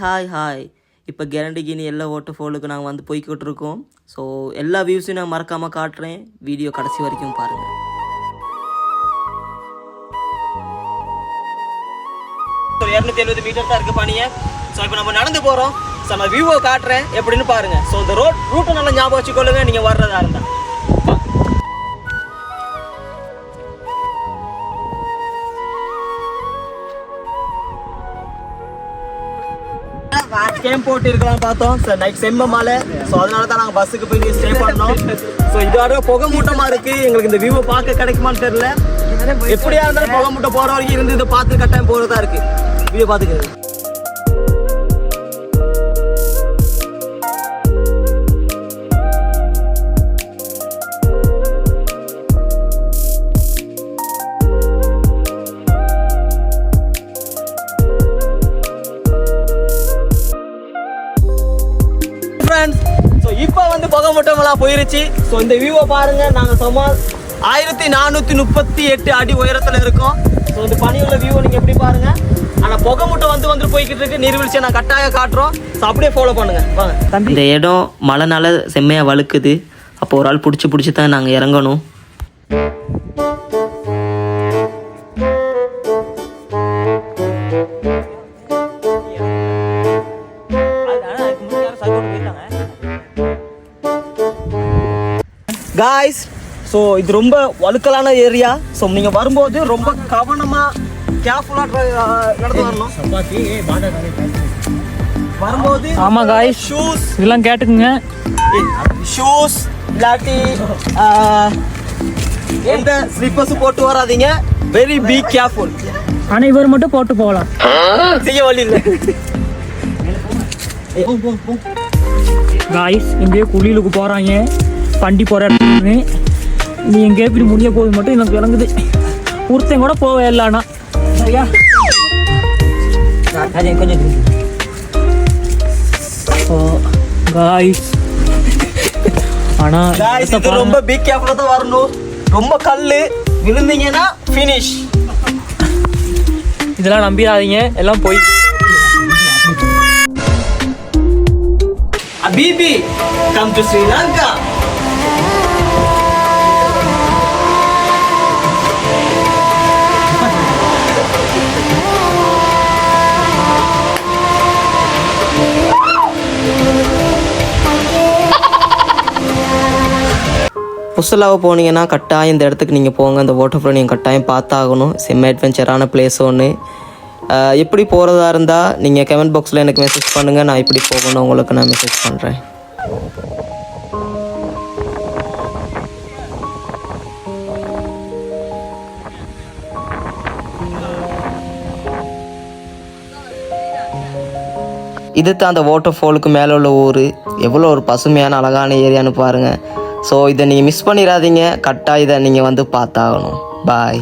Hi இப்போ கேரண்டிகினி எல்லா வாட்டர்ஃபாலுக்கு நாங்கள் வந்து போய்கிட்டு இருக்கோம். ஸோ எல்லா வியூஸையும் நான் மறக்காமல் காட்டுறேன். வீடியோ கடைசி வரைக்கும் பாருங்கள். ஸோ 270 மீட்டர் தான் இருக்குது பனியை. ஸோ இப்போ நம்ம நடந்து போகிறோம். ஸோ நான் வியூவை காட்டுறேன் எப்படின்னு பாருங்கள். ஸோ இந்த ரூட்டை நல்லா ஞாபகம் வச்சுக்கொள்ளுங்க நீங்கள் வர்றதா இருந்தால். கேம்ப் போட்டு இருக்கலாம் பார்த்தோம். சார் நைட் செம்ம மழை. ஸோ அதனால தான் நாங்கள் பஸ்ஸுக்கு போய் ஸ்டே பண்ணோம். ஸோ இதோட புகை மூட்டமாக இருக்குது. எங்களுக்கு இந்த வியூவை பார்க்க கிடைக்குமான்னு தெரியல. எப்படியா இருந்தாலும் புகை மூட்டை போகிற வரைக்கும் இருந்து இதை பார்த்து கட்டாயம் போகிறதா இருக்குது. வீடியோ பார்த்துக்கிறது. ஸோ இப்போ வந்து புகை மூட்டமெல்லாம் போயிருச்சு. ஸோ இந்த வியூவை பாருங்கள். நாங்கள் சுமார் 1438 அடி உயரத்தில் இருக்கோம். ஸோ இந்த பனியுள்ள வியூவை நீங்கள் எப்படி பாருங்கள். ஆனால் புகை மூட்டை வந்து போய்கிட்டு இருக்கு. நீர்வீழ்ச்சியை நான் கட்டாயம் காட்டுறோம். ஸோ அப்படியே ஃபாலோ பண்ணுங்கள் வாங்க. இந்த இடம் மழைனால செம்மையாக வழுக்குது. அப்போ ஒரு ஆள் பிடிச்சி தான் நாங்கள் இறங்கணும். காய்ஸ், ஸோ இது ரொம்ப வழுக்கலான ஏரியா. ஸோ நீங்கள் வரும்போது ரொம்ப கவனமாக கேர்ஃபுல்லாக நடந்து வரணும். வரும்போது ஆமாம் காய்ஸ், ஷூஸ் இதெல்லாம் கேட்டுக்குங்க. ஷூஸ் இல்லாட்டி எந்த ஸ்லிப்பர்ஸும் போட்டு வராதீங்க. Very be careful. ஆனால் இவர் மட்டும் போட்டு போகலாம். செய்ய வழி இல்லை காய்ஸ். எங்கேயோ குளியலுக்கு போகிறாங்க. வண்டி போகிற இடத்துல நீ எங்கேயோ இப்படி முடிய போது மட்டும் எனக்கு விளங்குது. ஒருத்தன் கூட போவே இல்லைண்ணா. சரியா கொஞ்சம் காய்ஸ். ஆனால் ரொம்ப பிக் கேர்ஃபுல்லாக தான் வரணும். ரொம்ப கல் விழுந்தீங்கன்னா ஃபினிஷ். இதெல்லாம் நம்பிடாதீங்க. எல்லாம் போய் Habibi, come to Sri Lanka. புஸ்லாவை போனீங்கன்னா கட்டாயம் இந்த இடத்துக்கு நீங்கள் போங்க. இந்த வாட்டர்ஃபால் நீங்கள் கட்டாயம் பார்த்தாகணும். செம்ம அட்வென்ச்சரான பிளேஸ் ஒன்று. எப்படி போகிறதா இருந்தால் நீங்கள் கமெண்ட் பாக்ஸில் எனக்கு மெசேஜ் பண்ணுங்கள். நான் எப்படி போகணும் உங்களுக்கு நான் மெசேஜ் பண்ணுறேன். இது தான் அந்த வாட்டர்ஃபாலுக்கு மேலே உள்ள ஊர். எவ்வளோ ஒரு பசுமையான அழகான ஏரியான்னு பாருங்கள். ஸோ இதை நீங்கள் மிஸ் பண்ணிடாதீங்க. கட்டாயம் இதை நீங்கள் வந்து பார்த்தாகணும். பாய்.